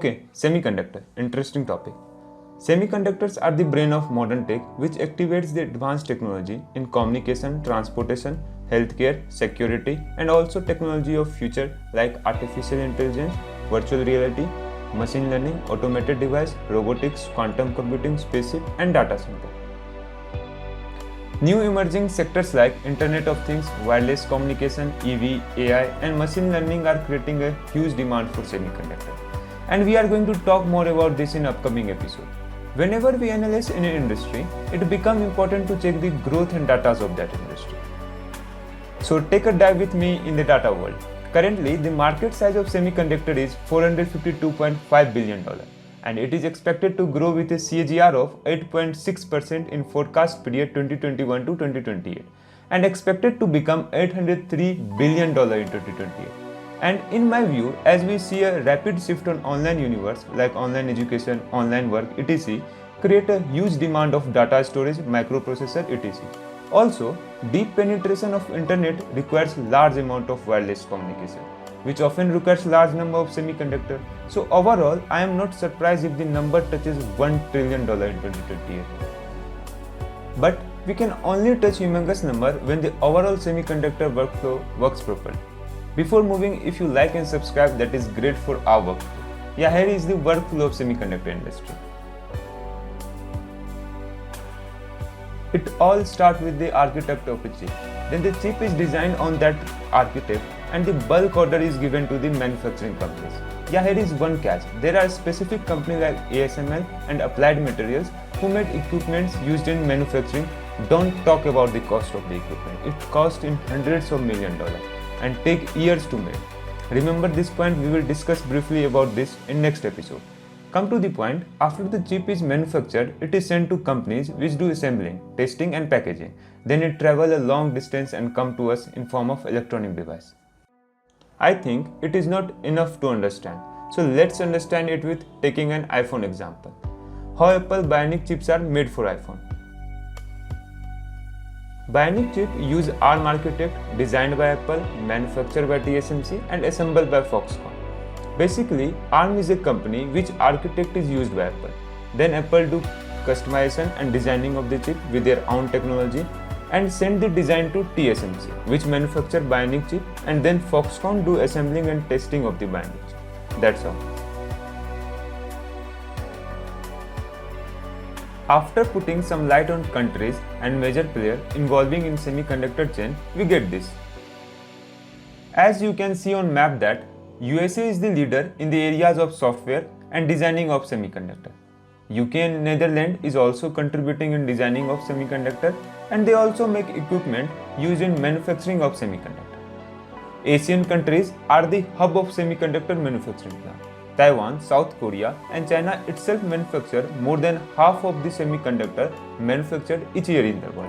Okay, semiconductor, interesting topic. Semiconductors are the brain of modern tech, which activates the advanced technology in communication, transportation, healthcare, security, and also technology of future like artificial intelligence, virtual reality, machine learning, automated device, robotics, quantum computing, spaceship, and data center. New emerging sectors like Internet of Things, wireless communication, EV, AI, and machine learning are creating a huge demand for semiconductor. And we are going to talk more about this in upcoming episode. Whenever we analyze any industry, it becomes important to check the growth and data of that industry. So take a dive with me in the data world. Currently, the market size of semiconductor is $452.5 billion, and it is expected to grow with a CAGR of 8.6% in forecast period 2021 to 2028, and expected to become $803 billion in 2028. And in my view, as we see a rapid shift on online universe like online education, online work, etc., create a huge demand of data storage, microprocessor, etc. Also, deep penetration of internet requires large amount of wireless communication, which often requires large number of semiconductor. So overall, I am not surprised if the number touches $1 trillion in 2028. But we can only touch humongous number when the overall semiconductor workflow works properly. Before moving, if you like and subscribe, that is great for our workflow. Yeah, here is the workflow of semiconductor industry. It all starts with the architect of a chip. Then the chip is designed on that architect and the bulk order is given to the manufacturing companies. Yeah, here is one catch. There are specific companies like ASML and Applied Materials who made equipments used in manufacturing. Don't talk about the cost of the equipment. It costs in hundreds of millions of dollars and take years to make. Remember this point, we will discuss briefly about this in next episode. Come to the point, after the chip is manufactured, it is sent to companies which do assembling, testing and packaging. Then it travels a long distance and come to us in form of electronic device. I think it is not enough to understand. So let's understand it with taking an iPhone example. How Apple Bionic chips are made for iPhone. Bionic chip use ARM architect designed by Apple, manufactured by TSMC and assembled by Foxconn. Basically, ARM is a company which architect is used by Apple. Then Apple do customization and designing of the chip with their own technology and send the design to TSMC, which manufacture Bionic chip, and then Foxconn do assembling and testing of the Bionic chip. That's all. After putting some light on countries and major players involving in semiconductor chain, we get this. As you can see on map that USA is the leader in the areas of software and designing of semiconductor. UK and Netherlands is also contributing in designing of semiconductor, and they also make equipment used in manufacturing of semiconductor. Asian countries are the hub of semiconductor manufacturing plant. Taiwan, South Korea and China itself manufacture more than half of the semiconductor manufactured each year in the world.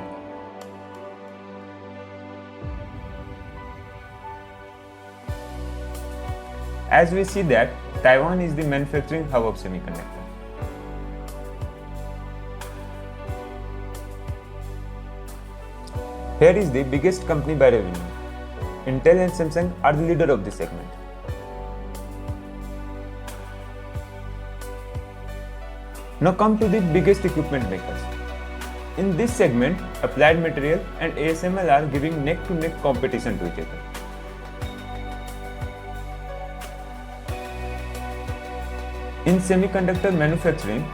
As we see that Taiwan is the manufacturing hub of semiconductor. Here is the biggest company by revenue. Intel and Samsung are the leader of this segment. Now come to the biggest equipment makers. In this segment, Applied Material and ASML are giving neck-to-neck competition to each other. In semiconductor manufacturing,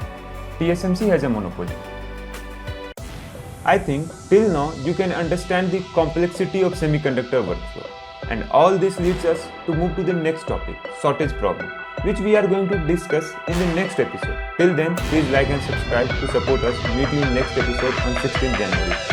TSMC has a monopoly. I think till now you can understand the complexity of semiconductor workflow, and all this leads us to move to the next topic, shortage problem, which we are going to discuss in the next episode. Till then, please like and subscribe to support us. Meet you in next episode on 16th January.